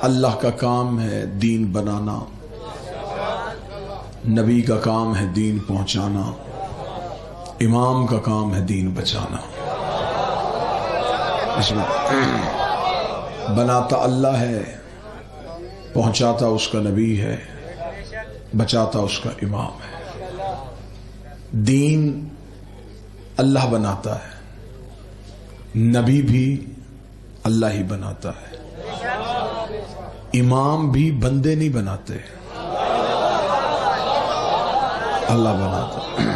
اللہ کا کام ہے دین بنانا، نبی کا کام ہے دین پہنچانا، امام کا کام ہے دین بچانا۔ بناتا اللہ ہے، پہنچاتا اس کا نبی ہے، بچاتا اس کا امام ہے۔ دین اللہ بناتا ہے، نبی بھی اللہ ہی بناتا ہے، امام بھی بندے نہیں بناتے، اللہ بناتا ہے۔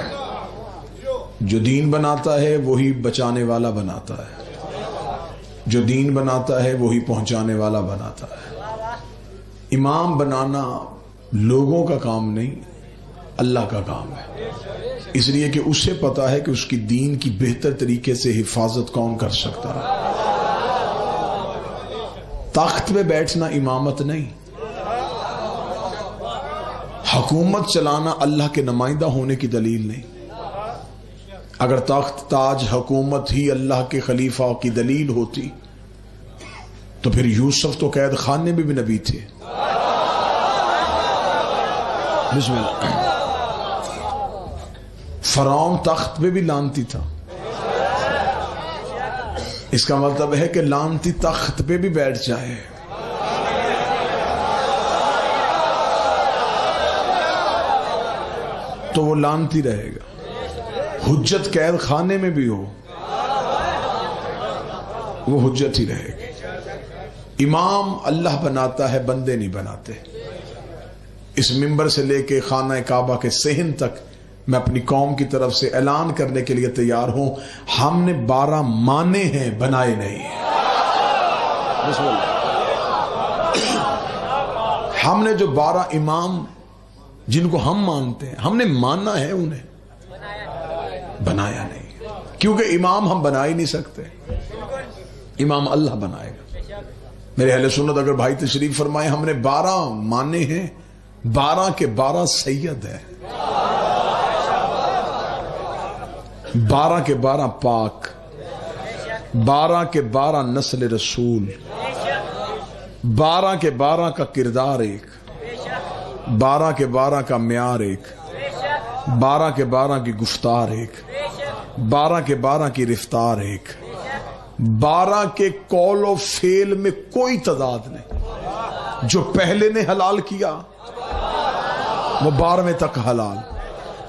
جو دین بناتا ہے وہی بچانے والا بناتا ہے، جو دین بناتا ہے وہی پہنچانے والا بناتا ہے۔ امام بنانا لوگوں کا کام نہیں، اللہ کا کام ہے، اس لیے کہ اسے پتا ہے کہ اس کی دین کی بہتر طریقے سے حفاظت کون کر سکتا ہے۔ تخت پہ بیٹھنا امامت نہیں، حکومت چلانا اللہ کے نمائندہ ہونے کی دلیل نہیں۔ اگر تخت تاج حکومت ہی اللہ کے خلیفہ کی دلیل ہوتی تو پھر یوسف تو قید خانے میں بھی نبی تھے۔ بسم اللہ۔ فرعون تخت پہ بھی لانتی تھا، اس کا مطلب ہے کہ لانتی تخت پہ بھی بیٹھ جائے تو وہ لانتی رہے گا، حجت قید خانے میں بھی ہو وہ حجت ہی رہے گی۔ امام اللہ بناتا ہے، بندے نہیں بناتے۔ اس منبر سے لے کے خانہ کعبہ کے صحن تک میں اپنی قوم کی طرف سے اعلان کرنے کے لیے تیار ہوں، ہم نے 12 مانے ہیں، بنائے نہیں ہیں۔ بسم اللہ۔ ہم نے جو 12 امام جن کو ہم مانتے ہیں، ہم نے مانا ہے، انہیں بنایا نہیں، کیونکہ امام ہم بنا ہی نہیں سکتے، امام اللہ بنائے گا۔ میرے اہل سنت اگر بھائی تشریف فرمائے، ہم نے 12 مانے ہیں، 12 کے 12 سید ہیں، 12 کے 12 پاک، 12 کے 12 نسل رسول، 12 کے 12 کا کردار ایک، 12 کے 12 کا معیار ایک، 12 کے 12 کی گفتار ایک، 12 کے 12 کی رفتار ایک، 12 کے قول و فعل میں کوئی تضاد نہیں۔ جو پہلے نے حلال کیا وہ 12ویں تک حلال،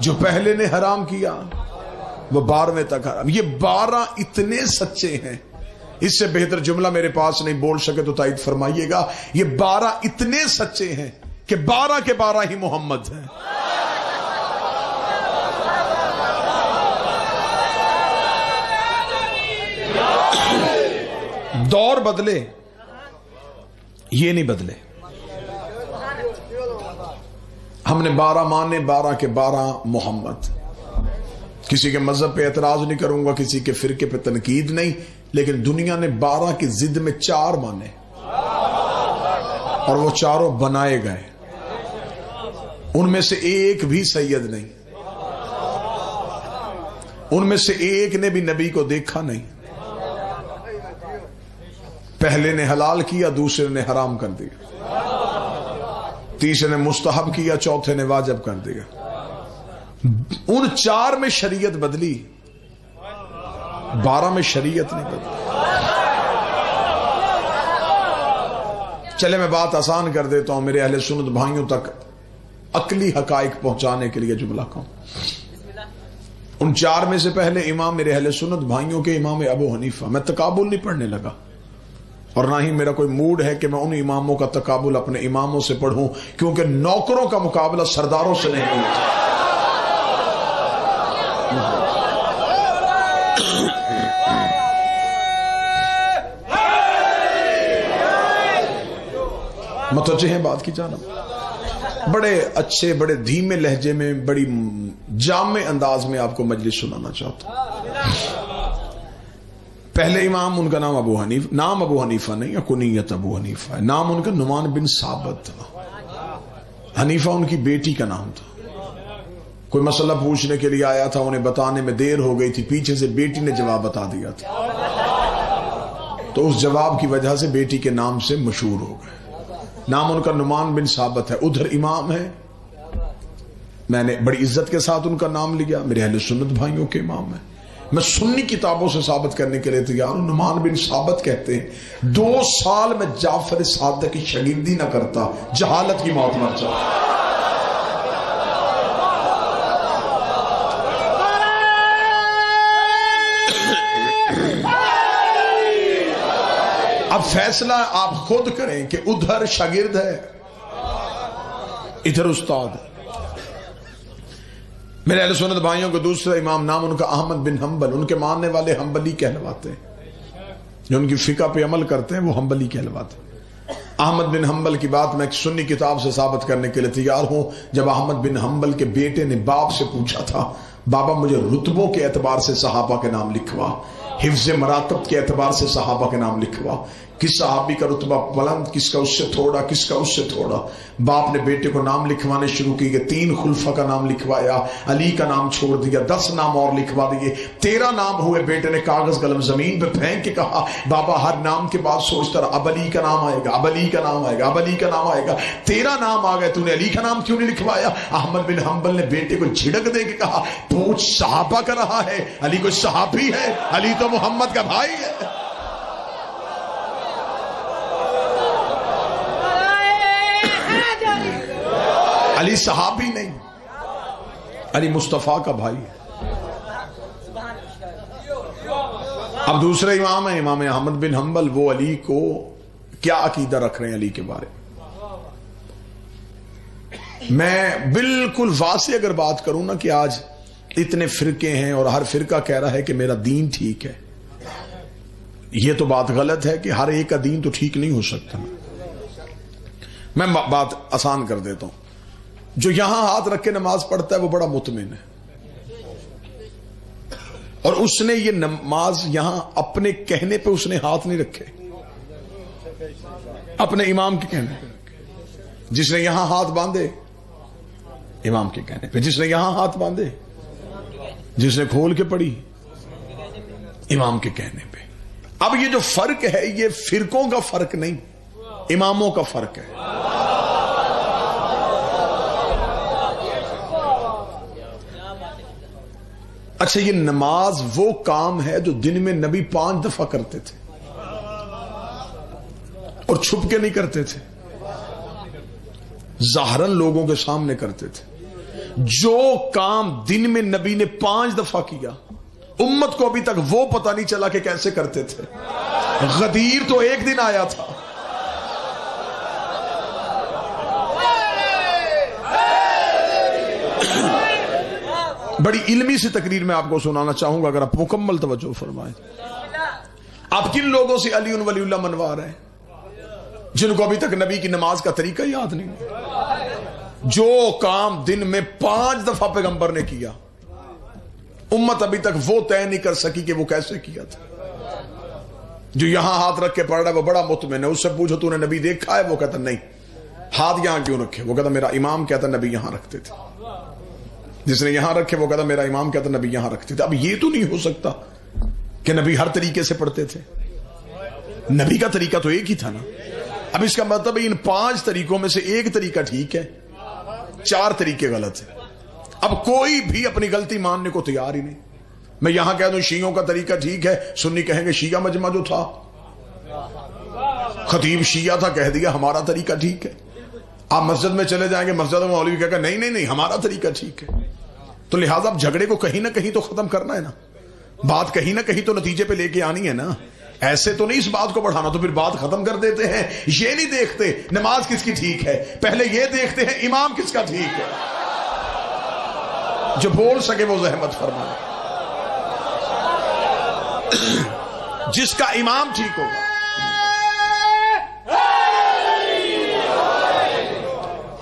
جو پہلے نے حرام کیا وہ 12ویں تک حرام۔ یہ 12 اتنے سچے ہیں، اس سے بہتر جملہ میرے پاس نہیں، بول سکے تو تائید فرمائیے گا۔ یہ 12 اتنے سچے ہیں کہ 12 کے 12 ہی محمد ہیں۔ دور بدلے، یہ نہیں بدلے۔ ہم نے 12 مانے، 12 کے 12 محمد۔ کسی کے مذہب پہ اعتراض نہیں کروں گا، کسی کے فرقے پہ تنقید نہیں، لیکن دنیا نے 12 کی ضد میں 4 مانے اور وہ چاروں بنائے گئے، ان میں سے ایک بھی سید نہیں، ان میں سے ایک نے بھی نبی کو دیکھا نہیں۔ پہلے نے حلال کیا، دوسرے نے حرام کر دیا، تیسرے نے مستحب کیا، چوتھے نے واجب کر دیا۔ ان 4 میں شریعت بدلی، 12 میں شریعت نہیں بدلی۔ چلے میں بات آسان کر دیتا ہوں، میرے اہل سنت بھائیوں تک عقلی حقائق پہنچانے کے لیے جملہ کہوں۔ ان 4 میں سے پہلے امام میرے اہل سنت بھائیوں کے امام ابو حنیفہ۔ میں تقابل نہیں پڑھنے لگا، اور نہ ہی میرا کوئی موڈ ہے کہ میں ان اماموں کا تقابل اپنے اماموں سے پڑھوں، کیونکہ نوکروں کا مقابلہ سرداروں سے نہیں ہوتا۔ متوجہ ہیں بات کی جانب؟ بڑے اچھے، بڑے دھیمے لہجے میں، بڑی جامع انداز میں آپ کو مجلس سنانا چاہتا ہوں۔ پہلے امام ان کا نام ابو حنیفہ، نام ابو حنیفہ نہیں، کنیت ابو حنیفہ ہے، نام ان کا نعمان بن ثابت تھا، حنیفہ ان کی بیٹی کا نام تھا۔ کوئی مسئلہ پوچھنے کے لیے آیا تھا، انہیں بتانے میں دیر ہو گئی تھی، پیچھے سے بیٹی نے جواب بتا دیا تھا۔ تو اس جواب کی وجہ سے بیٹی کے نام سے مشہور ہو گئے. نام ان کا نعمان بن ثابت ہے. ادھر امام ہے, میں نے بڑی عزت کے ساتھ ان کا نام لیا, میرے اہل سنت بھائیوں کے امام ہیں. میں سنی کتابوں سے ثابت کرنے کے لیے تیار ہوں. نعمان بن ثابت کہتے ہیں 2 سال میں جعفر صادق کی شاگردی نہ کرتا, جہالت کی موت مر جاتا. اب فیصلہ آپ خود کریں کہ ادھر شاگرد ہے, ادھر استاد ہے. میرے اہل سنت بھائیوں کو دوسرا امام نام ان کا احمد بن حنبل, ان کے ماننے والے حنبلی کہلواتے ہیں, جو ان کی فقہ پہ عمل کرتے ہیں وہ حنبلی کہلواتے ہیں. احمد بن حنبل کی بات میں ایک سنی کتاب سے ثابت کرنے کے لیے تیار ہوں. جب احمد بن حنبل کے بیٹے نے باپ سے پوچھا تھا, بابا مجھے رتبوں کے اعتبار سے صحابہ کے نام لکھوا, حفظ مراتب کے اعتبار سے صحابہ کے نام لکھوا, کس صحابی کا رتبہ بلند, کس کا اس سے تھوڑا, کس کا اس سے تھوڑا. باپ نے بیٹے کو نام لکھوانے شروع کی. 3 خلفاء کا نام لکھوایا, علی کا نام چھوڑ دیا, 10 نام اور لکھوا دیے, 13 نام ہوئے. بیٹے نے کاغذ قلم زمین پہ پھینک کے کہا, بابا ہر نام کے بعد سوچتا رہا اب علی کا نام آئے گا, اب علی کا نام آئے گا, اب علی کا نام آئے گا. 13 نام آ گئے, تو نے علی کا نام کیوں نہیں لکھوایا؟ احمد بن حنبل نے بیٹے کو جھڑک دے کے کہا, پوچھ صحابہ کا رہا ہے, علی کوئی صحابی ہے؟ علی تو محمد کا بھائی ہے. علی صحابی نہیں, علی مصطفیٰ کا بھائی ہے. اب دوسرے امام ہیں امام احمد بن حنبل, وہ علی کو کیا عقیدہ رکھ رہے ہیں علی کے بارے میں. میں بالکل واضح اگر بات کروں نا کہ آج اتنے فرقے ہیں اور ہر فرقہ کہہ رہا ہے کہ میرا دین ٹھیک ہے, یہ تو بات غلط ہے کہ ہر ایک کا دین تو ٹھیک نہیں ہو سکتا. میں بات آسان کر دیتا ہوں. جو یہاں ہاتھ رکھ کے نماز پڑھتا ہے وہ بڑا مطمئن ہے, اور اس نے یہ نماز یہاں اپنے کہنے پہ اس نے ہاتھ نہیں رکھے, اپنے امام کے کہنے پہ رکھے. جس نے یہاں ہاتھ باندھے امام کے کہنے پہ, جس نے یہاں ہاتھ باندھے, جس نے کھول کے پڑھی امام کے کہنے پہ. اب یہ جو فرق ہے یہ فرقوں کا فرق نہیں, اماموں کا فرق ہے. اچھا, یہ نماز وہ کام ہے جو دن میں نبی 5 دفعہ کرتے تھے اور چھپ کے نہیں کرتے تھے, ظاہراً لوگوں کے سامنے کرتے تھے. جو کام دن میں نبی نے 5 دفعہ کیا, امت کو ابھی تک وہ پتہ نہیں چلا کہ کیسے کرتے تھے. غدیر تو ایک دن آیا تھا, بڑی علمی سی تقریر میں آپ کو سنانا چاہوں گا اگر آپ مکمل توجہ فرمائیں. آپ کن لوگوں سے علی ولی اللہ منوا رہے ہیں جن کو ابھی تک نبی کی نماز کا طریقہ یاد نہیں. جو کام دن میں 5 دفعہ پیغمبر نے کیا, امت ابھی تک وہ طے نہیں کر سکی کہ وہ کیسے کیا تھا. جو یہاں ہاتھ رکھ کے پڑھ رہا ہے وہ بڑا مطمئن ہے. اس سے پوچھو تو نے نبی دیکھا ہے؟ وہ کہتا نہیں. ہاتھ یہاں کیوں رکھے؟ وہ کہتا میرا امام کہتا نبی یہاں رکھتے تھے. جس نے یہاں رکھے وہ کہتا میرا امام کہتا نبی یہاں رکھتے تھے. اب یہ تو نہیں ہو سکتا کہ نبی ہر طریقے سے پڑھتے تھے, نبی کا طریقہ تو ایک ہی تھا نا. اب اس کا مطلب ان 5 طریقوں میں سے ایک طریقہ ٹھیک ہے, 4 طریقے غلط ہیں. اب کوئی بھی اپنی غلطی ماننے کو تیار ہی نہیں. میں یہاں کہہ دوں شیعوں کا طریقہ ٹھیک ہے, سنی کہیں گے شیعہ مجمع جو تھا خطیب شیعہ تھا, کہہ دیا ہمارا طریقہ ٹھیک ہے. آپ مسجد میں چلے جائیں گے, مسجد میں مولوی کہے گا نہیں ہمارا طریقہ ٹھیک ہے. تو لہٰذا اب جھگڑے کو کہیں نہ کہیں تو ختم کرنا ہے نا, بات کہیں نہ کہیں تو نتیجے پہ لے کے آنی ہے نا. ایسے تو نہیں اس بات کو بڑھانا, تو پھر بات ختم کر دیتے ہیں. یہ نہیں دیکھتے نماز کس کی ٹھیک ہے, پہلے یہ دیکھتے ہیں امام کس کا ٹھیک ہے. جو بول سکے وہ زحمت فرمائے. جس کا امام ٹھیک ہوگا,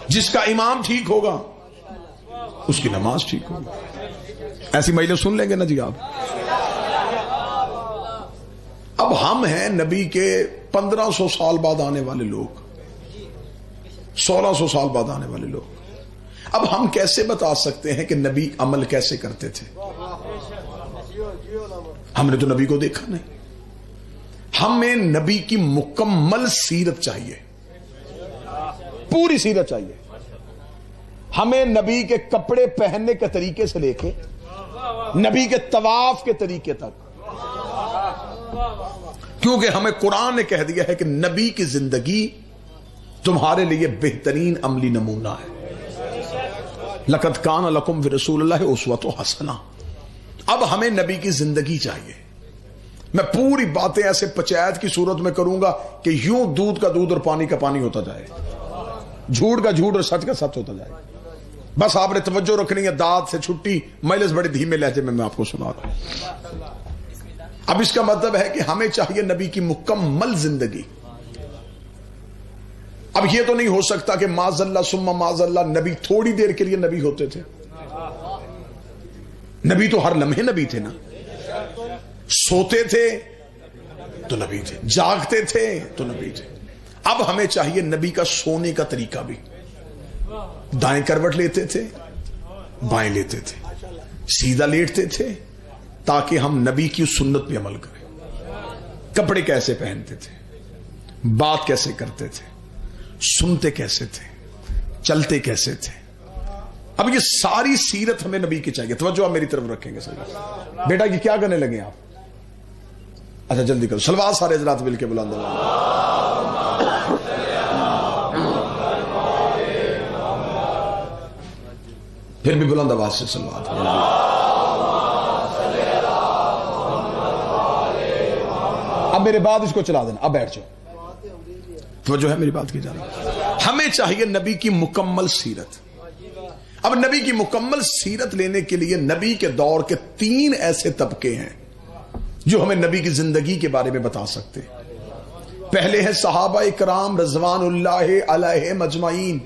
جس کا امام ٹھیک ہوگا اس کی نماز ٹھیک ہوگی. ایسی مجلس سن لیں گے نا جی آپ. اب ہم ہیں نبی کے 1500 سال بعد آنے والے لوگ, 1600 سال بعد آنے والے لوگ. اب ہم کیسے بتا سکتے ہیں کہ نبی عمل کیسے کرتے تھے؟ ہم نے تو نبی کو دیکھا نہیں. ہمیں نبی کی مکمل سیرت چاہیے، پوری سیرت چاہیے. ہمیں نبی کے کپڑے پہننے کے طریقے سے لے کے نبی کے طواف کے طریقے تک، کیونکہ ہمیں قرآن نے کہہ دیا ہے کہ نبی کی زندگی تمہارے لیے بہترین عملی نمونہ ہے. لقد کان لکم فی رسول اللہ اسوۃ حسنہ. اب ہمیں نبی کی زندگی چاہیے. میں پوری باتیں ایسے پنچایت کی صورت میں کروں گا کہ یوں دودھ کا دودھ اور پانی کا پانی ہوتا جائے، جھوٹ کا جھوٹ اور سچ کا سچ ہوتا جائے. بس آپ نے توجہ رکھنی ہے. داد سے چھٹی، مجلس بڑے دھیمے لہجے میں آپ کو سنا رہا ہوں. اب اس کا مطلب ہے کہ ہمیں چاہیے نبی کی مکمل زندگی. اب یہ تو نہیں ہو سکتا کہ معاذ اللہ ثم معاذ اللہ نبی تھوڑی دیر کے لیے نبی ہوتے تھے. نبی تو ہر لمحے نبی تھے نا. سوتے تھے تو نبی تھے، جاگتے تھے تو نبی تھے. اب ہمیں چاہیے نبی کا سونے کا طریقہ بھی. دائیں کروٹ لیتے تھے، بائیں لیتے تھے، سیدھا لیٹتے تھے تاکہ ہم نبی کی سنت پہ عمل کریں. کپڑے کیسے پہنتے تھے، بات کیسے کرتے تھے، سنتے کیسے تھے، چلتے کیسے تھے. اب یہ ساری سیرت ہمیں نبی کی چاہیے. توجہ آپ میری طرف رکھیں گے. بیٹا یہ کیا کرنے لگے آپ؟ اچھا جلدی کرو. صلوات سارے حضرات مل کے بلند پھر بھی بلند آواز سے صلوات. اب میرے بعد اس کو چلا دینا. اب بیٹھ جاؤ. توجہ ہے میری بات کی جانب. ہمیں چاہیے نبی کی مکمل سیرت. اب نبی کی مکمل سیرت لینے کے لیے نبی کے دور کے 3 ایسے طبقے ہیں جو ہمیں نبی کی زندگی کے بارے میں بتا سکتے. پہلے ہیں صحابہ کرام رضوان اللہ علیہم اجمعین.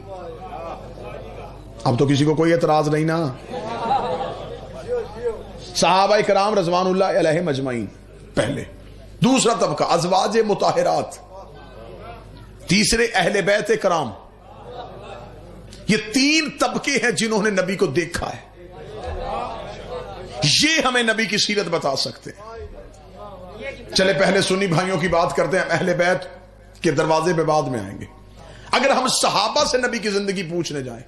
اب تو کسی کو کوئی اعتراض نہیں نا. صحابہ کرام رضوان اللہ علیہم اجمعین پہلے. دوسرا طبقہ ازواج مطہرات. تیسرے اہل بیت کرام. یہ 3 طبقے ہیں جنہوں نے نبی کو دیکھا ہے. یہ ہمیں نبی کی سیرت بتا سکتے ہیں. چلے پہلے سنی بھائیوں کی بات کرتے ہیں. اہل بیت کے دروازے پہ بعد میں آئیں گے. اگر ہم صحابہ سے نبی کی زندگی پوچھنے جائیں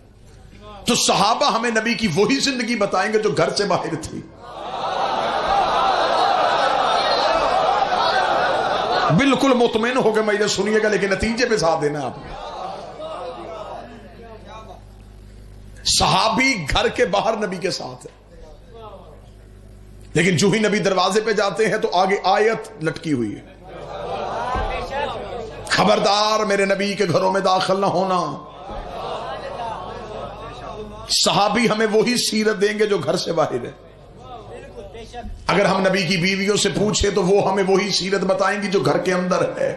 تو صحابہ ہمیں نبی کی وہی زندگی بتائیں گے جو گھر سے باہر تھی. بالکل مطمئن ہو کے مجھے سنیے گا لیکن نتیجے پہ ساتھ دینا. آپ صحابی گھر کے باہر نبی کے ساتھ ہے لیکن جو ہی نبی دروازے پہ جاتے ہیں تو آگے آیت لٹکی ہوئی ہے. خبردار میرے نبی کے گھروں میں داخل نہ ہونا. صحابی ہمیں وہی سیرت دیں گے جو گھر سے باہر ہے. اگر ہم نبی کی بیویوں سے پوچھیں تو وہ ہمیں وہی سیرت بتائیں گی جو گھر کے اندر ہے.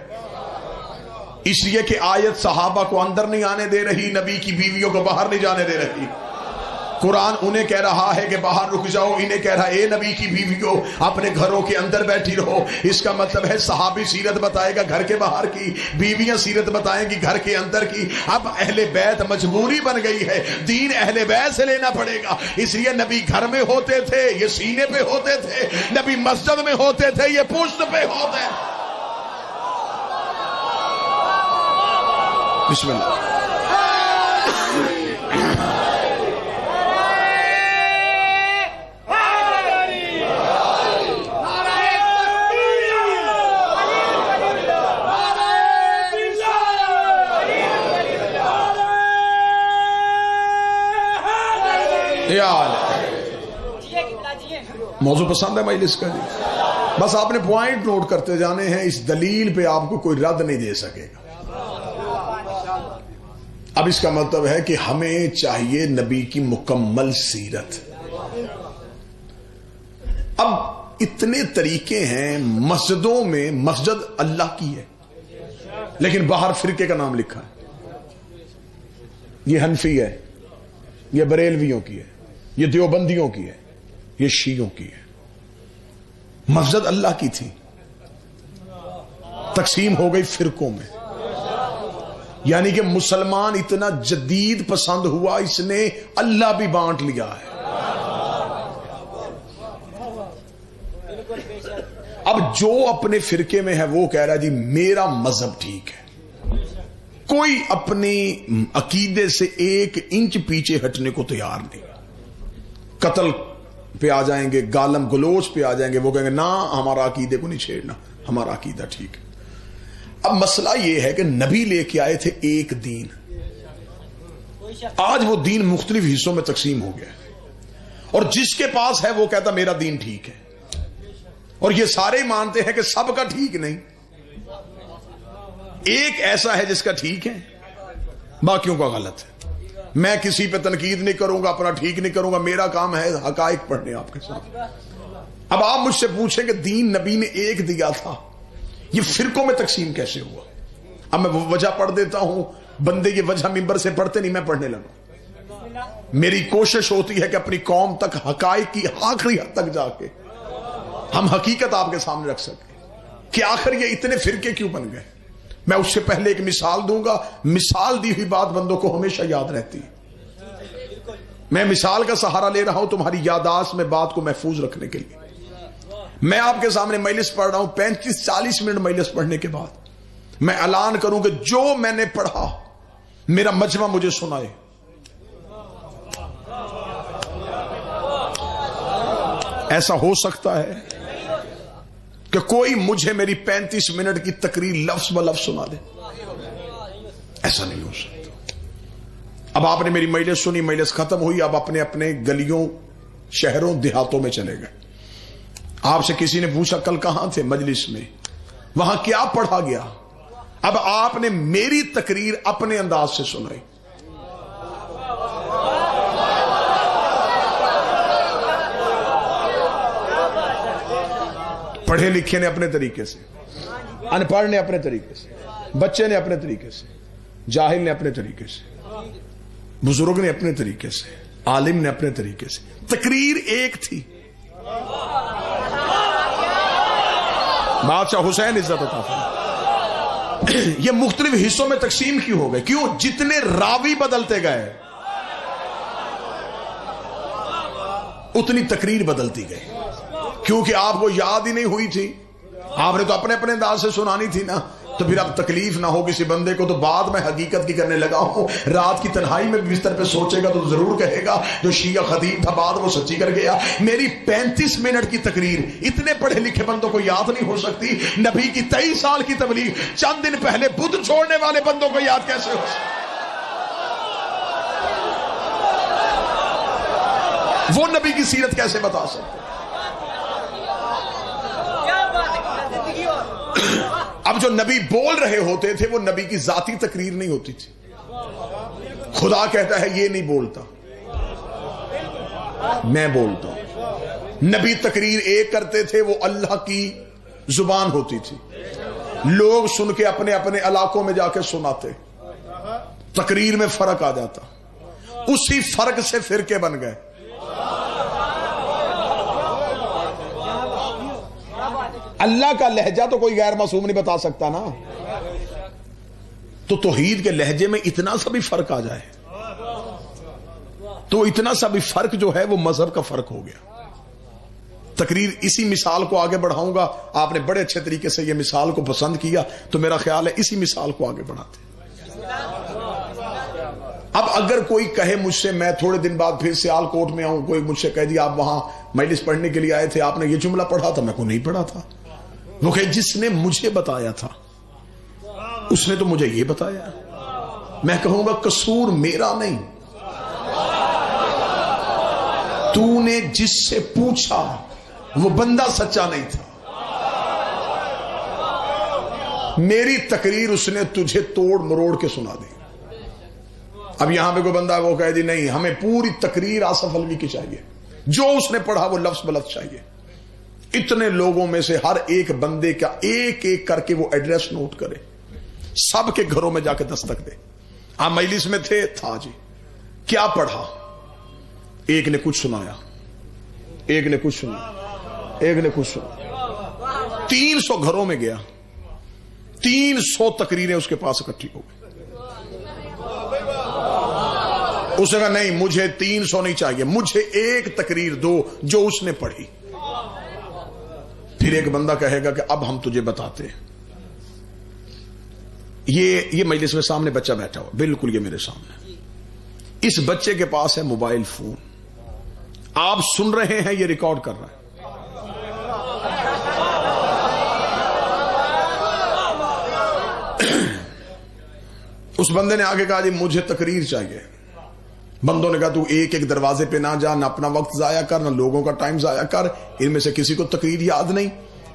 اس لیے کہ آیت صحابہ کو اندر نہیں آنے دے رہی، نبی کی بیویوں کو باہر نہیں جانے دے رہی. قرآن انہیں کہہ رہا ہے کہ باہر رک جاؤ، انہیں کہہ رہا ہے اے نبی کی بیویوں اپنے گھروں کے اندر بیٹھی رہو. اس کا مطلب ہے صحابی سیرت بتائے گا گھر کے باہر کی، بیویاں سیرت بتائیں گی گھر کے اندر کی. اب اہل بیت مجبوری بن گئی ہے، دین اہل بیت سے لینا پڑے گا. اس لیے نبی گھر میں ہوتے تھے یہ سینے پہ ہوتے تھے، نبی مسجد میں ہوتے تھے یہ پشت پہ ہوتے. بسم اللہ. موضوع پسند ہے مجلس کا جی؟ بس آپ نے پوائنٹ نوٹ کرتے جانے ہیں. اس دلیل پہ آپ کو کوئی رد نہیں دے سکے گا. اب اس کا مطلب ہے کہ ہمیں چاہیے نبی کی مکمل سیرت. اب اتنے طریقے ہیں. مسجدوں میں مسجد اللہ کی ہے لیکن باہر فرقے کا نام لکھا ہے. یہ حنفی ہے، یہ بریلویوں کی ہے، یہ دیوبندیوں کی ہے، یہ شیعوں کی ہے. مسجد اللہ کی تھی، تقسیم ہو گئی فرقوں میں. یعنی کہ مسلمان اتنا جدید پسند ہوا اس نے اللہ بھی بانٹ لیا ہے. اب اب جو اپنے فرقے میں ہے وہ کہہ رہا ہے جی میرا مذہب ٹھیک ہے، کوئی اپنی عقیدے سے 1 انچ پیچھے ہٹنے کو تیار نہیں، قتل پہ آ جائیں گے، گالم گلوچ پہ آ جائیں گے، وہ کہیں گے نا ہمارا عقیدے کو نہیں چھیڑنا، ہمارا عقیدہ ٹھیک ہے۔ اب مسئلہ یہ ہے کہ نبی لے کے آئے تھے ایک دین، آج وہ دین مختلف حصوں میں تقسیم ہو گیا ہے، اور جس کے پاس ہے وہ کہتا میرا دین ٹھیک ہے، اور یہ سارے مانتے ہیں کہ سب کا ٹھیک نہیں، ایک ایسا ہے جس کا ٹھیک ہے باقیوں کا غلط ہے۔ میں کسی پہ تنقید نہیں کروں گا، اپنا ٹھیک نہیں کروں گا، میرا کام ہے حقائق پڑھنے آپ کے ساتھ۔ اب آپ مجھ سے پوچھیں کہ دین نبی نے ایک دیا تھا، یہ فرقوں میں تقسیم کیسے ہوا؟ اب میں وجہ پڑھ دیتا ہوں، بندے یہ وجہ ممبر سے پڑھتے نہیں، میں پڑھنے لگا۔ میری کوشش ہوتی ہے کہ اپنی قوم تک حقائق کی آخری حد تک جا کے ہم حقیقت آپ کے سامنے رکھ سکیں کہ آخر یہ اتنے فرقے کیوں بن گئے۔ میں اس سے پہلے ایک مثال دوں گا، مثال دی ہوئی بات بندوں کو ہمیشہ یاد رہتی ہے۔ میں مثال کا سہارا لے رہا ہوں تمہاری یادداشت میں بات کو محفوظ رکھنے کے لیے۔ میں آپ کے سامنے مجلس پڑھ رہا ہوں، 35-40 منٹ مجلس پڑھنے کے بعد میں اعلان کروں کہ جو میں نے پڑھا میرا مجمع مجھے سنائے۔ ایسا ہو سکتا ہے کہ کوئی مجھے میری 35 منٹ کی تقریر لفظ ب لفظ سنا دے؟ ایسا نہیں ہو سکتا۔ اب آپ نے میری مجلس سنی، مجلس ختم ہوئی، اب اپنے اپنے گلیوں، شہروں، دیہاتوں میں چلے گئے۔ آپ سے کسی نے پوچھا کل کہاں تھے؟ مجلس میں۔ وہاں کیا پڑھا گیا؟ اب آپ نے میری تقریر اپنے انداز سے سنائی۔ پڑھے لکھے نے اپنے طریقے سے، ان پڑھ نے اپنے طریقے سے، بچے نے اپنے طریقے سے، جاہل نے اپنے طریقے سے، بزرگ نے اپنے طریقے سے، عالم نے اپنے طریقے سے، تقریر ایک تھی۔ بادشاہ حسین عزت عطا فرمائے۔ یہ مختلف حصوں میں تقسیم کیوں ہو گئے؟ کیوں؟ جتنے راوی بدلتے گئے اتنی تقریر بدلتی گئی، کیونکہ آپ کو یاد ہی نہیں ہوئی تھی، آپ نے تو اپنے اپنے انداز سے سنانی تھی نا۔ تو پھر اب تکلیف نہ ہو کسی بندے کو، تو بعد میں حقیقت کی کرنے لگا ہوں۔ رات کی تنہائی میں بستر پہ سوچے گا تو ضرور کہے گا جو شیعہ خطیب تھا بعد وہ سچی کر گیا۔ میری 35 منٹ کی تقریر اتنے پڑھے لکھے بندوں کو یاد نہیں ہو سکتی، نبی کی 23 سال کی تبلیغ چند دن پہلے بدھ چھوڑنے والے بندوں کو یاد کیسے ہو سکتی؟ وہ نبی کی سیرت کیسے بتا سکتے؟ اب جو نبی بول رہے ہوتے تھے وہ نبی کی ذاتی تقریر نہیں ہوتی تھی۔ خدا کہتا ہے یہ نہیں بولتا، میں بولتا ہوں۔ نبی تقریر ایک کرتے تھے، وہ اللہ کی زبان ہوتی تھی، لوگ سن کے اپنے اپنے علاقوں میں جا کے سناتے، تقریر میں فرق آ جاتا، اسی فرق سے فرقے بن گئے۔ اللہ کا لہجہ تو کوئی غیر معصوم نہیں بتا سکتا نا، تو توحید کے لہجے میں اتنا سا بھی فرق آ جائے تو اتنا سا بھی فرق جو ہے وہ مذہب کا فرق ہو گیا۔ تقریر اسی مثال کو آگے بڑھاؤں گا، آپ نے بڑے اچھے طریقے سے یہ مثال کو پسند کیا، تو میرا خیال ہے اسی مثال کو آگے بڑھاتے۔ اب اگر کوئی کہے مجھ سے میں تھوڑے دن بعد پھر سیال کوٹ میں آؤں، کوئی مجھ سے کہہ دیا آپ وہاں مجلس پڑھنے کے لیے آئے تھے، آپ نے یہ جملہ پڑھا تھا، میں کو نہیں پڑھا تھا، وہ کہ جس نے مجھے بتایا تھا اس نے تو مجھے یہ بتایا، میں کہوں گا قصور میرا نہیں، تو نے جس سے پوچھا وہ بندہ سچا نہیں تھا، میری تقریر اس نے تجھے توڑ مروڑ کے سنا دی۔ اب یہاں پہ کوئی بندہ وہ کہہ دی نہیں ہمیں پوری تقریر آصف علوی کی چاہیے، جو اس نے پڑھا وہ لفظ بلفظ چاہیے۔ اتنے لوگوں میں سے ہر ایک بندے کا ایک ایک کر کے وہ ایڈریس نوٹ کرے، سب کے گھروں میں جا کے دستک دے۔ آپ مجلس میں تھے، تھا جی، کیا پڑھا؟ ایک نے کچھ سنایا، ایک نے کچھ سنایا، ایک نے کچھ سنایا، 300 گھروں میں گیا، 300 تقریریں اس کے پاس اکٹھی ہو گئی۔ اس نے کہا نہیں مجھے 300 نہیں چاہیے، مجھے ایک تقریر دو جو اس نے پڑھی۔ پھر ایک بندہ کہے گا کہ اب ہم تجھے بتاتے ہیں. یہ مجلس میں سامنے بچہ بیٹھا ہوا، بالکل یہ میرے سامنے. اس بچے کے پاس ہے موبائل فون، آپ سن رہے ہیں، یہ ریکارڈ کر رہا ہے. اس بندے نے آگے کہا جی مجھے تقریر چاہیے. بندوں نے کہا تو ایک ایک دروازے پہ نہ جا، نہ اپنا وقت ضائع کر، نہ لوگوں کا ٹائم ضائع کر. ان میں سے کسی کو تقریر یاد نہیں.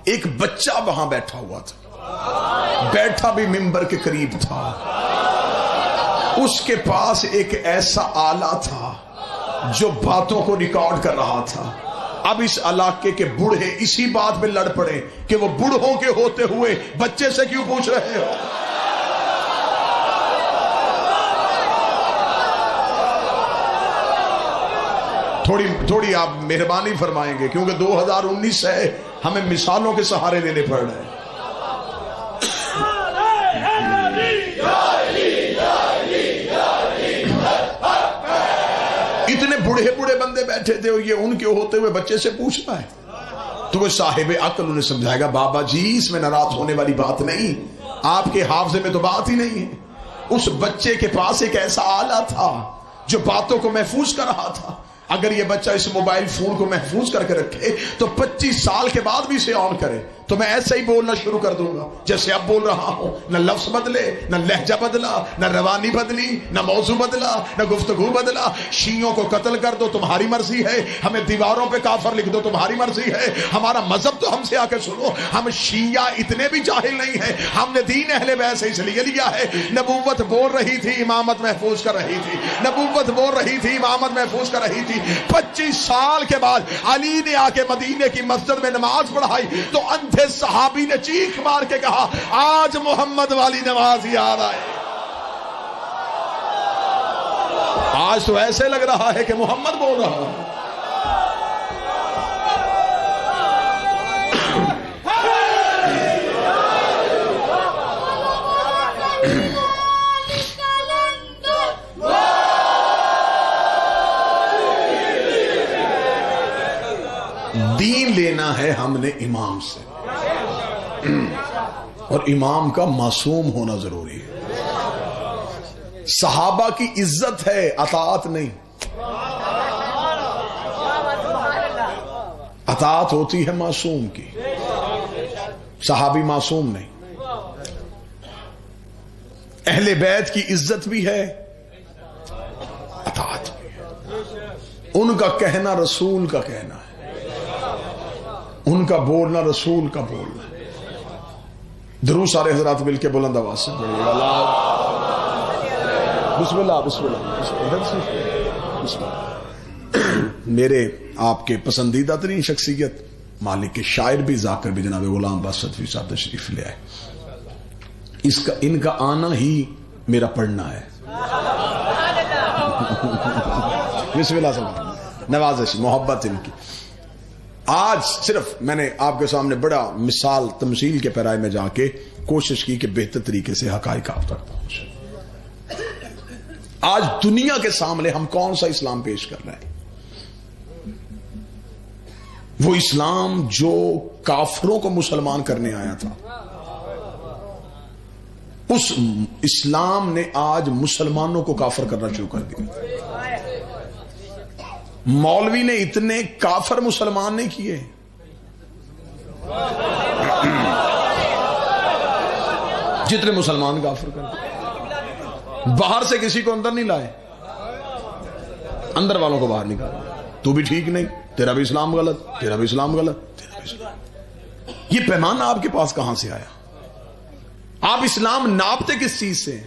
ایک بچہ وہاں بیٹھا ہوا تھا، بیٹھا بھی ممبر کے قریب تھا. اس کے پاس ایک ایسا آلہ تھا جو باتوں کو ریکارڈ کر رہا تھا. اب اس علاقے کے بوڑھے اسی بات میں لڑ پڑے کہ وہ بوڑھوں کے ہوتے ہوئے بچے سے کیوں پوچھ رہے ہو. تھوڑی آپ مہربانی فرمائیں گے کیونکہ 2019 ہے، ہمیں مثالوں کے سہارے لینے پڑ رہے ہیں. اتنے بوڑھے بندے بیٹھے تھے، یہ ان کے ہوتے ہوئے بچے سے پوچھنا ہے. تو وہ صاحب عقل انہیں سمجھائے گا بابا جی اس میں ناراض ہونے والی بات نہیں، آپ کے حافظے میں تو بات ہی نہیں ہے. اس بچے کے پاس ایک ایسا آلہ تھا جو باتوں کو محفوظ کر رہا تھا. اگر یہ بچہ اس موبائل فون کو محفوظ کر کے رکھے تو 25 سال کے بعد بھی اسے آن کرے تو میں ایسے ہی بولنا شروع کر دوں گا جیسے اب بول رہا ہوں. نہ لفظ بدلے، نہ لہجہ بدلا، نہ روانی بدلی، نہ موضوع بدلا، نہ گفتگو بدلا. شیعوں کو قتل کر دو تمہاری مرضی ہے، ہمیں دیواروں پہ کافر لکھ دو تمہاری مرضی ہے. ہمارا مذہب تو ہم سے آ کے سنو. ہم شیعہ اتنے بھی جاہل نہیں ہیں، ہم نے دین اہل بیت سے اس لیے لیا ہے. نبوت بول رہی تھی، امامت محفوظ کر رہی تھی. نبوت بول رہی تھی، امامت محفوظ کر رہی تھی. 25 سال کے بعد علی نے آ کے مدینے کی مسجد میں نماز پڑھائی تو اندھے صحابی نے چیخ مار کے کہا آج محمد والی نماز یاد آئے. آج تو ایسے لگ رہا ہے کہ محمد بول رہا ہے. دین لینا ہے ہم نے امام سے، اور امام کا معصوم ہونا ضروری ہے. صحابہ کی عزت ہے، اطاعت نہیں. اطاعت ہوتی ہے معصوم کی، صحابی معصوم نہیں. اہل بیت کی عزت بھی ہے، اطاعت بھی ہے. ان کا کہنا رسول کا کہنا ہے، ان کا بولنا رسول کا بولنا ہے. درود سارے حضرات مل کے بلند آواز سے پڑھیے گا. بسم اللہ بسم اللہ بسم اللہ. میرے آپ کے پسندیدہ ترین شخصیت مالک کے شاعر بھی ذاکر بھی جناب غلام عباس صدفی صاحب تشریف لے آئے. ان کا آنا ہی میرا پڑھنا ہے. بسم اللہ سے نوازش محبت ان کی. آج صرف میں نے آپ کے سامنے بڑا مثال تمثیل کے پیرائے میں جا کے کوشش کی کہ بہتر طریقے سے حقائق آپ تک پہنچے. آج دنیا کے سامنے ہم کون سا اسلام پیش کر رہے ہیں؟ وہ اسلام جو کافروں کو مسلمان کرنے آیا تھا. اس اسلام نے آج مسلمانوں کو کافر کرنا شروع کر دیا. مولوی نے اتنے کافر مسلمان نہیں کیے. جتنے مسلمان کافر کر. باہر سے کسی کو اندر نہیں لائے، اندر والوں کو باہر نکالا. تو بھی ٹھیک نہیں، تیرا بھی اسلام غلط، تیرا بھی اسلام غلط، تیرا بھی اسلام. یہ پیمانہ آپ کے پاس کہاں سے آیا؟ آپ اسلام ناپتے کس چیز سے؟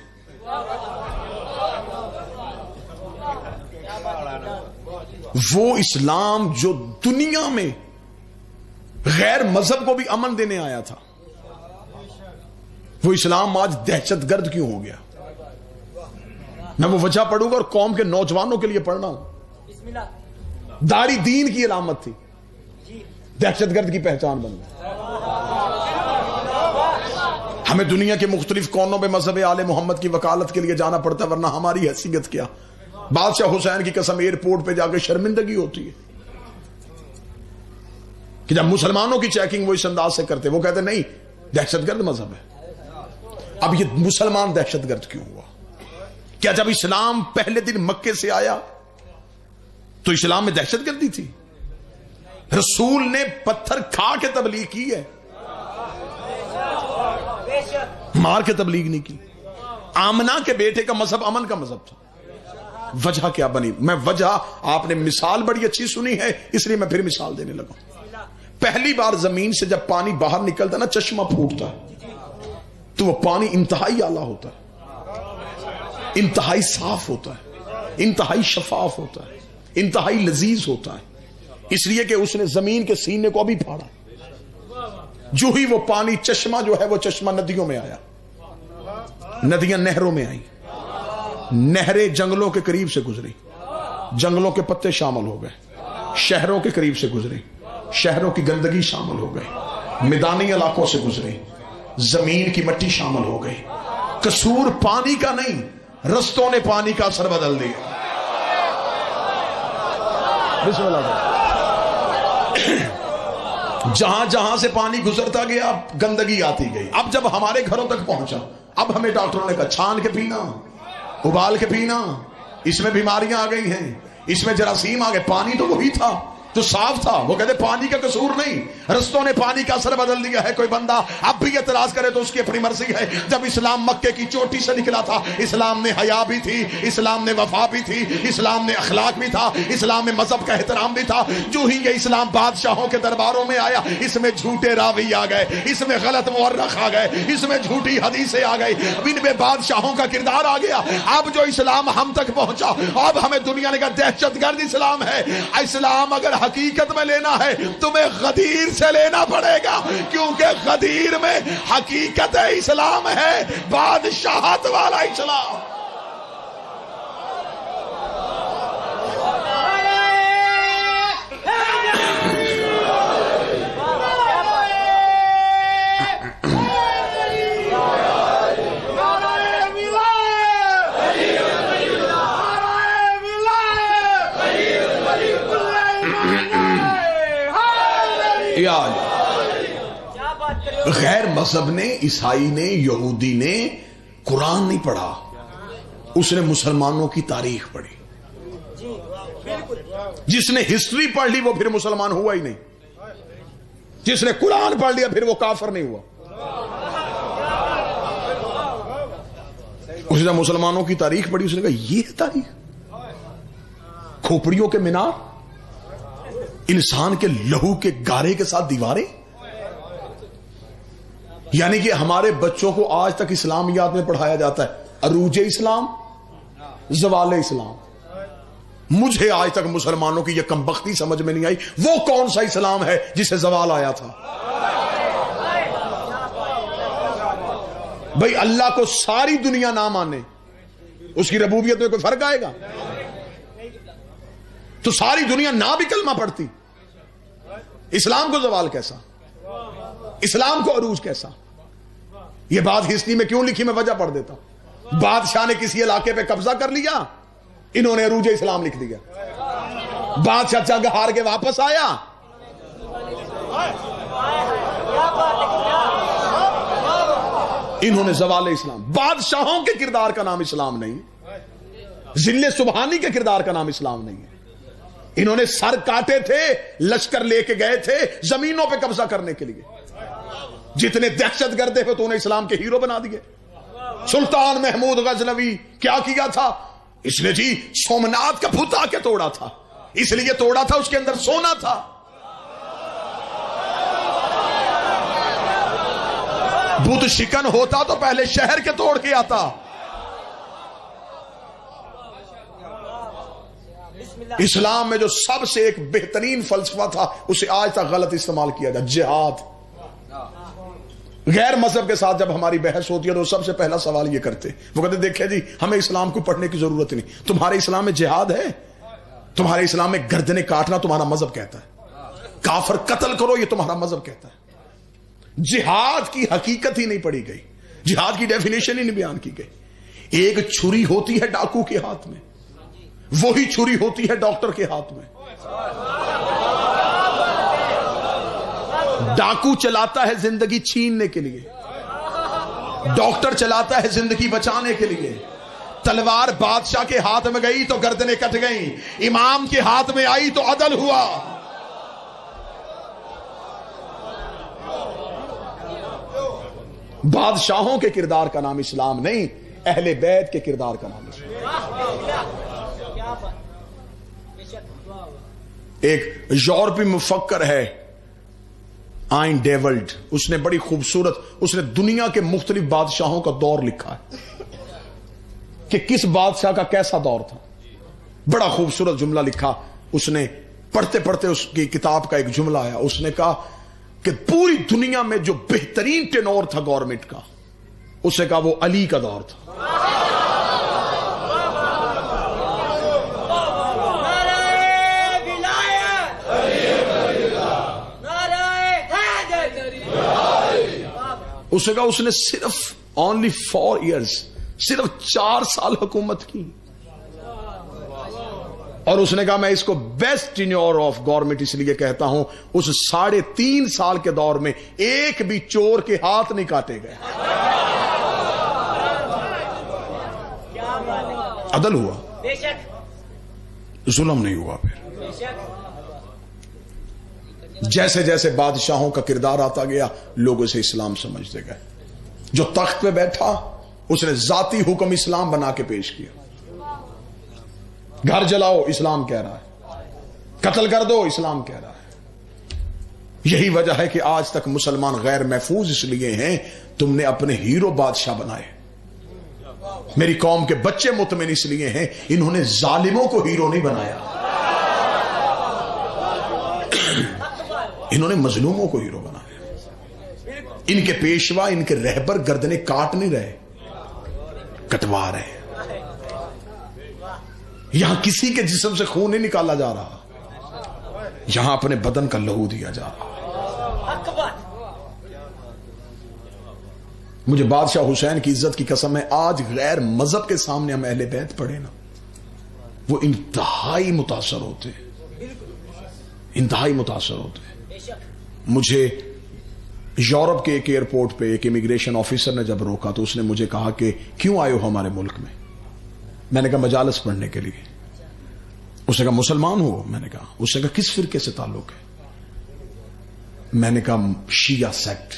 وہ اسلام جو دنیا میں غیر مذہب کو بھی امن دینے آیا تھا، وہ اسلام آج دہشت گرد کیوں ہو گیا؟ میں وہ وجہ پڑھوں گا اور قوم کے نوجوانوں کے لیے پڑھنا ہوں. داڑھی دین کی علامت تھی، دہشت گرد کی پہچان بن گئی. ہمیں دنیا کے مختلف کونوں میں مذہب آل محمد کی وکالت کے لیے جانا پڑتا ہے، ورنہ ہماری حیثیت کیا؟ بادشاہ حسین کی قسم ایئرپورٹ پہ جا کے شرمندگی ہوتی ہے. کہ جب مسلمانوں کی چیکنگ وہ اس انداز سے کرتے، وہ کہتے نہیں دہشت گرد مذہب ہے۔ اب یہ مسلمان دہشت گرد کیوں ہوا؟ کیا جب اسلام پہلے دن مکے سے آیا تو اسلام میں دہشت گردی تھی؟ رسول نے پتھر کھا کے تبلیغ کی ہے، مار کے تبلیغ نہیں کی۔ آمنہ کے بیٹے کا مذہب امن کا مذہب تھا۔ وجہ کیا بنی؟ میں وجہ، آپ نے مثال بڑی اچھی سنی ہے اس لیے میں پھر مثال دینے لگا۔ پہلی بار زمین سے جب پانی باہر نکلتا نا، چشمہ پھوٹتا ہے تو وہ پانی انتہائی اعلیٰ ہوتا ہے، انتہائی صاف ہوتا ہے، انتہائی شفاف ہوتا ہے، انتہائی لذیذ ہوتا ہے، اس لیے کہ اس نے زمین کے سینے کو ابھی پھاڑا۔ جو ہی وہ پانی چشمہ جو ہے وہ چشمہ ندیوں میں آیا، ندیاں نہروں میں آئیں، نہریں جنگلوں کے قریب سے گزری، جنگلوں کے پتے شامل ہو گئے، شہروں کے قریب سے گزری، شہروں کی گندگی شامل ہو گئی، میدانی علاقوں سے گزری، زمین کی مٹی شامل ہو گئی۔ قصور پانی کا نہیں، رستوں نے پانی کا اثر بدل دیا۔ بسم اللہ۔ جہاں جہاں سے پانی گزرتا گیا گندگی آتی گئی۔ اب جب ہمارے گھروں تک پہنچا، اب ہمیں ڈاکٹروں نے کہا چھان کے پینا، ابال کے پینا، اس میں بیماریاں آ گئی ہیں، اس میں جراثیم آ گئے۔ پانی تو وہی تھا جو صاف تھا، وہ کہتے پانی کا قصور نہیں، رستوں نے پانی کا اثر بدل دیا ہے۔ کوئی بندہ اب بھی اعتراض کرے تو اس کی اپنی مرضی ہے۔ جب اسلام مکے کی چوٹی سے نکلا تھا، اسلام نے حیا بھی تھی، اسلام نے وفا بھی تھی، اسلام نے اخلاق بھی تھا، اسلام میں مذہب کا احترام بھی تھا۔ جو ہی یہ اسلام بادشاہوں کے درباروں میں آیا، اس میں جھوٹے راوی آ گئے، اس میں غلط مورخ آ گئے، اس میں جھوٹی حدیثیں آ گئی، ان میں بادشاہوں کا کردار آ گیا۔ اب جو اسلام ہم تک پہنچا، اب ہمیں دنیا نے کہا دہشت گرد اسلام ہے۔ اسلام اگر حقیقت میں لینا ہے تمہیں غدیر سے لینا پڑے گا، کیونکہ غدیر میں حقیقت اسلام ہے، بادشاہت والا اسلام۔ غیر مذہب نے، عیسائی نے، یہودی نے قرآن نہیں پڑھا، اس نے مسلمانوں کی تاریخ پڑھی۔ جس نے ہسٹری پڑھ لی وہ پھر مسلمان ہوا ہی نہیں، جس نے قرآن پڑھ لیا پھر وہ کافر نہیں ہوا۔ اس نے مسلمانوں کی تاریخ پڑھی، اس نے کہا یہ تاریخ، کھوپڑیوں کے مینار، انسان کے لہو کے گارے کے ساتھ دیواریں۔ یعنی کہ ہمارے بچوں کو آج تک اسلامیات میں پڑھایا جاتا ہے عروج اسلام، زوال اسلام۔ مجھے آج تک مسلمانوں کی یہ کمبختی سمجھ میں نہیں آئی وہ کون سا اسلام ہے جسے زوال آیا تھا۔ بھئی اللہ کو ساری دنیا نہ مانے، اس کی ربوبیت میں کوئی فرق آئے گا؟ تو ساری دنیا نہ بھی کلمہ پڑھتی، اسلام کو زوال کیسا، اسلام کو عروج کیسا؟ یہ بات ہسٹری میں کیوں لکھی میں وجہ پڑھ دیتا ہوں۔ بادشاہ نے کسی علاقے پہ قبضہ کر لیا، انہوں نے عروج اسلام لکھ دیا۔ بادشاہ جنگ ہار کے واپس آیا، انہوں نے زوال اسلام۔ بادشاہوں کے کردار کا نام اسلام نہیں، ذل سبحانی کے کردار کا نام اسلام نہیں ہے۔ انہوں نے سر کاٹے تھے، لشکر لے کے گئے تھے زمینوں پہ قبضہ کرنے کے لیے۔ جتنے دہشت گردے ہوئے تو انہیں اسلام کے ہیرو بنا دیے۔ سلطان محمود غزنوی کیا کیا تھا؟ اس نے جی سومنات کا بت آ کے توڑا تھا، اس لیے توڑا تھا اس کے اندر سونا تھا۔ بت شکن ہوتا تو پہلے شہر کے توڑ کے آتا۔ اسلام میں جو سب سے ایک بہترین فلسفہ تھا اسے آج تک غلط استعمال کیا جائے، جہاد۔ غیر مذہب کے ساتھ جب ہماری بحث ہوتی ہے تو سب سے پہلا سوال یہ کرتے، وہ کہتے دیکھیں جی ہمیں اسلام کو پڑھنے کی ضرورت نہیں، تمہارے اسلام میں جہاد ہے، تمہارے اسلام میں گردنیں کاٹنا تمہارا مذہب کہتا ہے، کافر قتل کرو یہ تمہارا مذہب کہتا ہے۔ جہاد کی حقیقت ہی نہیں پڑھی گئی، جہاد کی ڈیفینیشن ہی نہیں بیان کی گئی۔ ایک چھری ہوتی ہے ڈاکو کے ہاتھ میں، وہی چھری ہوتی ہے ڈاکٹر کے ہاتھ میں۔ ڈاکو چلاتا ہے زندگی چھیننے کے لیے، ڈاکٹر چلاتا ہے زندگی بچانے کے لیے، تلوار بادشاہ کے ہاتھ میں گئی تو گردنیں کٹ گئیں، امام کے ہاتھ میں آئی تو عدل ہوا۔ بادشاہوں کے کردار کا نام اسلام نہیں، اہل بیت کے کردار کا نام اسلام۔ ایک یورپی مفکر ہے آئن ڈیولڈ، اس نے بڑی خوبصورت، اس نے دنیا کے مختلف بادشاہوں کا دور لکھا ہے کہ کس بادشاہ کا کیسا دور تھا۔ بڑا خوبصورت جملہ لکھا اس نے، پڑھتے پڑھتے اس کی کتاب کا ایک جملہ آیا، اس نے کہا کہ پوری دنیا میں جو بہترین ٹینور تھا گورنمنٹ کا، اس نے کہا وہ علی کا دور تھا۔ اس نے کہا اس نے صرف only 4 years، صرف 4 سال حکومت کی، اور اس نے کہا میں اس کو بیسٹ ٹینیور آف گورنمنٹ اس لیے کہتا ہوں، اس 3.5 سال کے دور میں ایک بھی چور کے ہاتھ نہیں کاٹے گئے، عدل ہوا، ظلم نہیں ہوا۔ پھر جیسے جیسے بادشاہوں کا کردار آتا گیا لوگ اسے اسلام سمجھتے گئے۔ جو تخت پہ بیٹھا اس نے ذاتی حکم اسلام بنا کے پیش کیا، گھر جلاؤ اسلام کہہ رہا ہے، قتل کر دو اسلام کہہ رہا ہے۔ یہی وجہ ہے کہ آج تک مسلمان غیر محفوظ اس لیے ہیں، تم نے اپنے ہیرو بادشاہ بنائے۔ میری قوم کے بچے مطمئن اس لیے ہیں، انہوں نے ظالموں کو ہیرو نہیں بنایا، انہوں نے مظلوموں کو ہیرو بنایا۔ ان کے پیشوا، ان کے رہبر گردنیں کاٹ نہیں رہے، کٹوا رہے۔ یہاں کسی کے جسم سے خون نہیں نکالا جا رہا، یہاں اپنے بدن کا لہو دیا جا رہا۔ مجھے بادشاہ حسین کی عزت کی قسم ہے، آج غیر مذہب کے سامنے ہم اہل بیت پڑھے نا، وہ انتہائی متاثر ہوتے ہیں، انتہائی متاثر ہوتے ہیں۔ مجھے یورپ کے ایک ایئرپورٹ پہ ایک امیگریشن آفیسر نے جب روکا تو اس نے مجھے کہا کہ کیوں آئے ہو ہمارے ملک میں؟ میں نے کہا مجالس پڑھنے کے لیے۔ اس نے کہا مسلمان ہو؟ میں نے کہا۔ اس نے کہا کس فرقے سے تعلق ہے؟ میں نے کہا شیعہ سیکٹ۔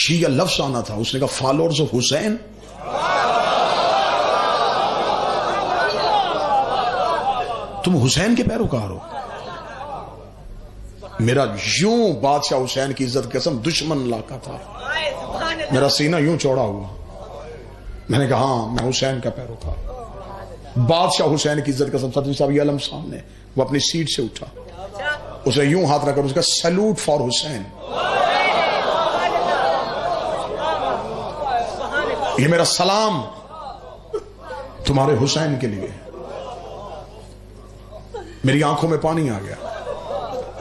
شیعہ لفظ آنا تھا۔ اس نے کہا فالوورز آف حسین؟ تم حسین کے پیروکار ہو؟ میرا یوں بادشاہ حسین کی عزت قسم دشمن علاقہ تھا، میرا سینہ یوں چوڑا ہوا۔ میں نے کہا ہاں میں حسین کا پیروکار۔ بادشاہ حسین کی عزت قسم صدر صاحب یہ علم سامنے، وہ اپنی سیٹ سے اٹھا، اسے یوں ہاتھ رکھ کر اس کا سیلوٹ فار حسین، یہ میرا سلام تمہارے حسین کے لیے۔ میری آنکھوں میں پانی آ گیا۔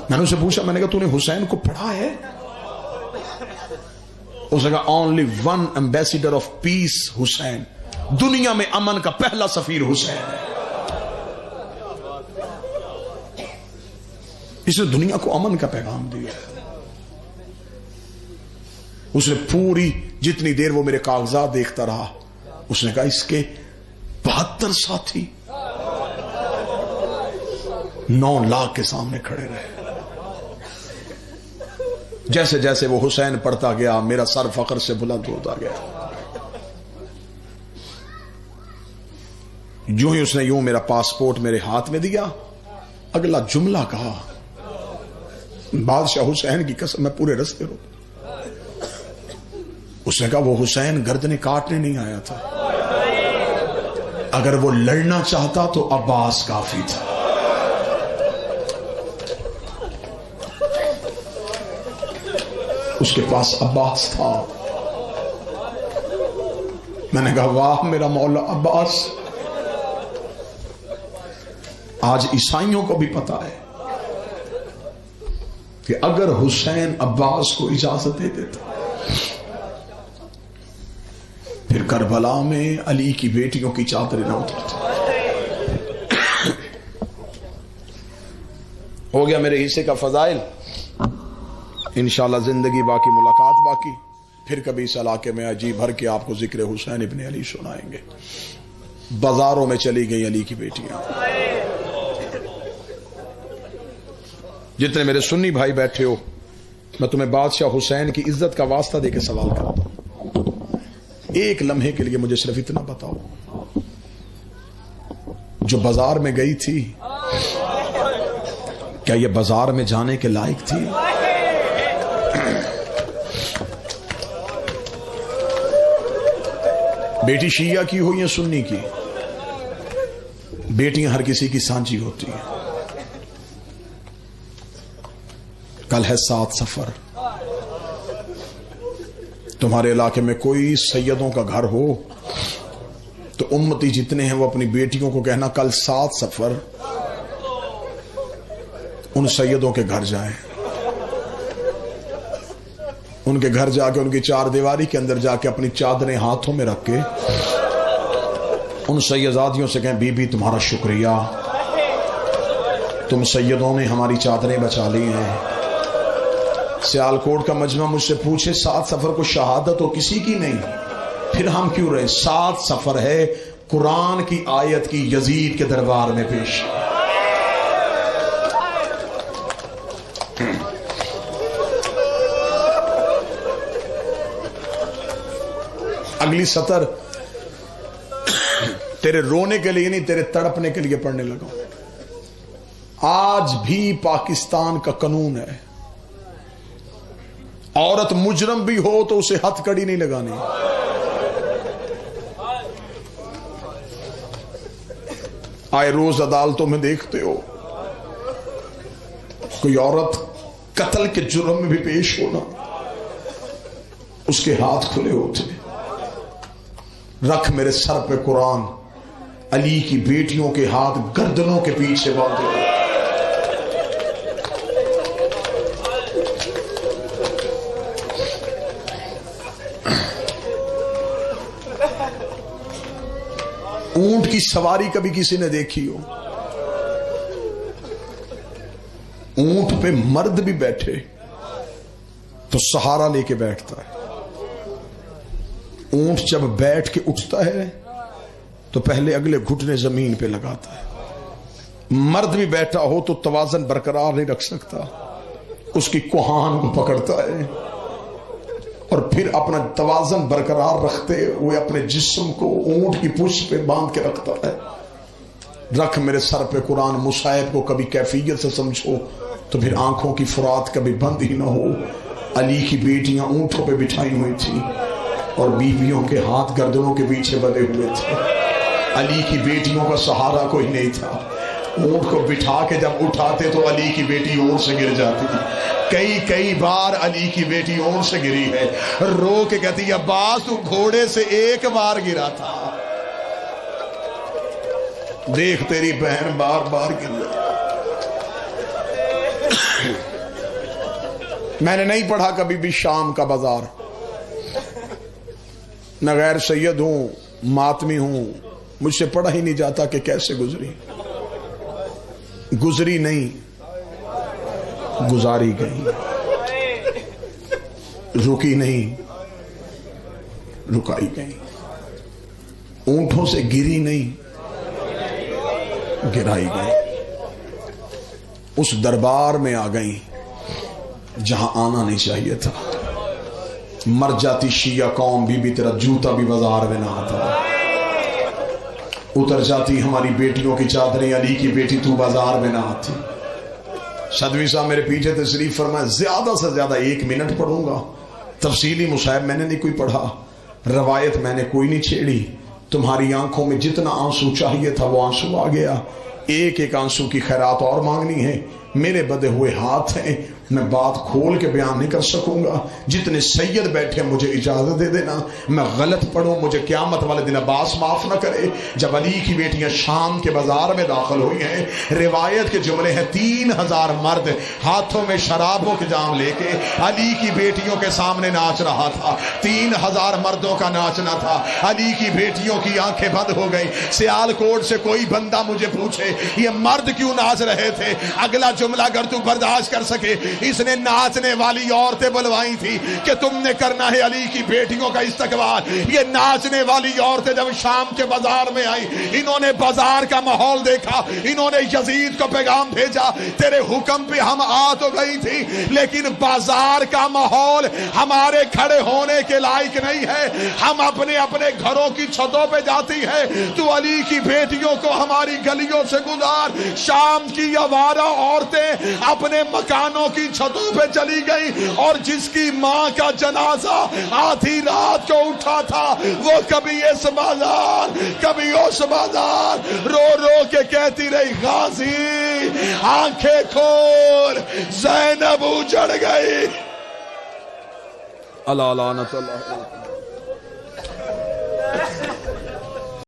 میں نے اسے پوچھا، میں نے کہا تو نے حسین کو پڑھا ہے؟ اس نے کہا only one ambassador of peace حسین، دنیا میں امن کا پہلا سفیر حسین ہے۔ اس نے دنیا کو امن کا پیغام دیا۔ اس نے پوری جتنی دیر وہ میرے کاغذات دیکھتا رہا، اس نے کہا اس کے 72 ساتھی 9 لاکھ کے سامنے کھڑے رہے۔ جیسے جیسے وہ حسین پڑھتا گیا میرا سر فخر سے بلند ہوتا گیا۔ یوں ہی اس نے یوں میرا پاسپورٹ میرے ہاتھ میں دیا، اگلا جملہ کہا، بادشاہ حسین کی قسم میں پورے رستے رو۔ اس نے کہا وہ حسین گردنیں کاٹنے نہیں آیا تھا، اگر وہ لڑنا چاہتا تو عباس کافی تھا۔ اس کے پاس عباس تھا۔ میں نے کہا واہ میرا مولا عباس۔ آج عیسائیوں کو بھی پتا ہے کہ اگر حسین عباس کو اجازت دے دیتا پھر کربلا میں علی کی بیٹیوں کی چادریں نہ اترتی۔ ہو گیا میرے حصے کا فضائل۔ انشاءاللہ زندگی باقی، ملاقات باقی، پھر کبھی اس علاقے میں جی بھر کے آپ کو ذکر حسین ابن علی سنائیں گے۔ بازاروں میں چلی گئی علی کی بیٹیاں۔ جتنے میرے سنی بھائی بیٹھے ہو، میں تمہیں بادشاہ حسین کی عزت کا واسطہ دے کے سوال کرتا ہوں، ایک لمحے کے لیے مجھے صرف اتنا بتاؤ، جو بازار میں گئی تھی کیا یہ بازار میں جانے کے لائق تھی؟ بیٹی شیعہ کی ہو یا سنی کی، بیٹیاں ہر کسی کی سانجی ہوتی ہیں۔ کل ہے 7 صفر، تمہارے علاقے میں کوئی سیدوں کا گھر ہو تو امتی جتنے ہیں وہ اپنی بیٹیوں کو کہنا کل 7 صفر ان سیدوں کے گھر جائیں، ان کے گھر جا کے ان کی 4 دیواری کے اندر جا کے اپنی چادریں ہاتھوں میں رکھ کے ان سیدادیوں سے کہیں بی بی تمہارا شکریہ، تم سیدوں نے ہماری چادریں بچا لی ہیں۔ سیالکوٹ کا مجمع مجھ سے پوچھے 7 صفر کو شہادت ہو کسی کی نہیں، پھر ہم کیوں رہے؟ 7 صفر ہے قرآن کی آیت کی یزید کے دربار میں پیش۔ اگلی سطر تیرے رونے کے لیے نہیں، تیرے تڑپنے کے لیے پڑھنے لگا۔ آج بھی پاکستان کا قانون ہے، عورت مجرم بھی ہو تو اسے ہتھ کڑی نہیں لگانی۔ آئے روز عدالتوں میں دیکھتے ہو کوئی عورت قتل کے جرم میں بھی پیش ہونا، اس کے ہاتھ کھلے ہوتے۔ رکھ میرے سر پہ قرآن، علی کی بیٹیوں کے ہاتھ گردنوں کے پیچھے باندھے۔ اونٹ کی سواری کبھی کسی نے دیکھی ہو؟ اونٹ پہ مرد بھی بیٹھے تو سہارا لے کے بیٹھتا ہے۔ اونٹ جب بیٹھ کے اٹھتا ہے تو پہلے اگلے گھٹنے زمین پہ لگاتا ہے۔ مرد بھی بیٹھا ہو تو توازن برقرار نہیں رکھ سکتا، اس کی کوہان کو پکڑتا ہے اور پھر اپنا توازن برقرار رکھتے ہوئے اپنے جسم کو اونٹ کی پشت پہ باندھ کے رکھتا ہے۔ رکھ میرے سر پہ قرآن، مصائب کو کبھی کیفیت سے سمجھو تو پھر آنکھوں کی فرات کبھی بند ہی نہ ہو۔ علی کی بیٹیاں اونٹوں پہ بٹھائی ہوئی تھی اور بیویوں کے ہاتھ گردنوں کے پیچھے بندھے ہوئے تھے۔ علی کی بیٹیوں کا سہارا کوئی نہیں تھا۔ اونٹ کو بٹھا کے جب اٹھاتے تو علی کی بیٹی اونٹ سے گر جاتی۔ کئی بار علی کی بیٹی اونٹ سے گری ہے، رو کے کہتی عباس تو گھوڑے سے ایک بار گرا تھا، دیکھ تیری بہن بار بار گر رہی۔ میں نے نہیں پڑھا کبھی بھی شام کا بازار، نہ غیر سید ہوں ماتمی ہوں، مجھ سے پڑھا ہی نہیں جاتا کہ کیسے گزری نہیں، گزاری گئی، رکی نہیں، رکائی گئی، اونٹوں سے گری نہیں، گرائی گئی، اس دربار میں آ گئی جہاں آنا نہیں چاہیے تھا۔ مر جاتی شیعہ قوم بھی تیرا جوتا بھی بازار میں نہ آتا، اتر جاتی ہماری بیٹیوں کی چادریں، علی کی بیٹی تو بازار میں نہ آتی۔ شدوی صاحب میرے پیچھے تشریف فرمائے، زیادہ سے زیادہ 1 منٹ پڑھوں گا۔ تفصیلی مصائب میں نے نہیں کوئی پڑھا، روایت میں نے کوئی نہیں چھیڑی، تمہاری آنکھوں میں جتنا آنسو چاہیے تھا وہ آنسو آ گیا۔ ایک آنسو کی خیرات اور مانگنی ہے، میرے بدے ہوئے ہاتھ ہیں، میں بات کھول کے بیان نہیں کر سکوں گا۔ جتنے سید بیٹھے مجھے اجازت دے دینا، میں غلط پڑھوں مجھے قیامت والے دن عباس معاف نہ کرے۔ جب علی کی بیٹیاں شام کے بازار میں داخل ہوئی ہیں، روایت کے جملے ہیں 3000 مرد ہاتھوں میں شرابوں کے جام لے کے علی کی بیٹیوں کے سامنے ناچ رہا تھا۔ 3000 مردوں کا ناچنا تھا، علی کی بیٹیوں کی آنکھیں بند ہو گئی۔ سیالکوٹ سے کوئی بندہ مجھے پوچھے یہ مرد کیوں ناچ رہے تھے، اگلا جملہ اگر تو برداشت کر سکے، اس نے ناچنے والی عورتیں بلوائی تھی کہ تم نے کرنا ہے علی کی بیٹیوں کا استقبال. یہ ناچنے والی عورتیں جب شام کے بازار میں آئی, انہوں نے بازار کا ماحول دیکھا, انہوں نے یزید کو پیغام بھیجا, تیرے حکم پہ ہم آ تو گئی تھی لیکن بازار کا ماحول ہمارے کھڑے ہونے کے لائق نہیں ہے, ہم اپنے اپنے گھروں کی چھتوں پہ جاتی ہے, تو علی کی بیٹیوں کو ہماری گلیوں سے گزار. شام کی آوارہ عورتیں اپنے مکانوں کی چھتوں پہ چلی گئی, اور جس کی ماں کا جنازہ آدھی رات کو اٹھا تھا وہ کبھی اس بازار کبھی اس بازار رو رو کے کہتی رہی, غازی آنکھیں کھول, زینب اجڑ گئی. اللہ لعنت اللہ.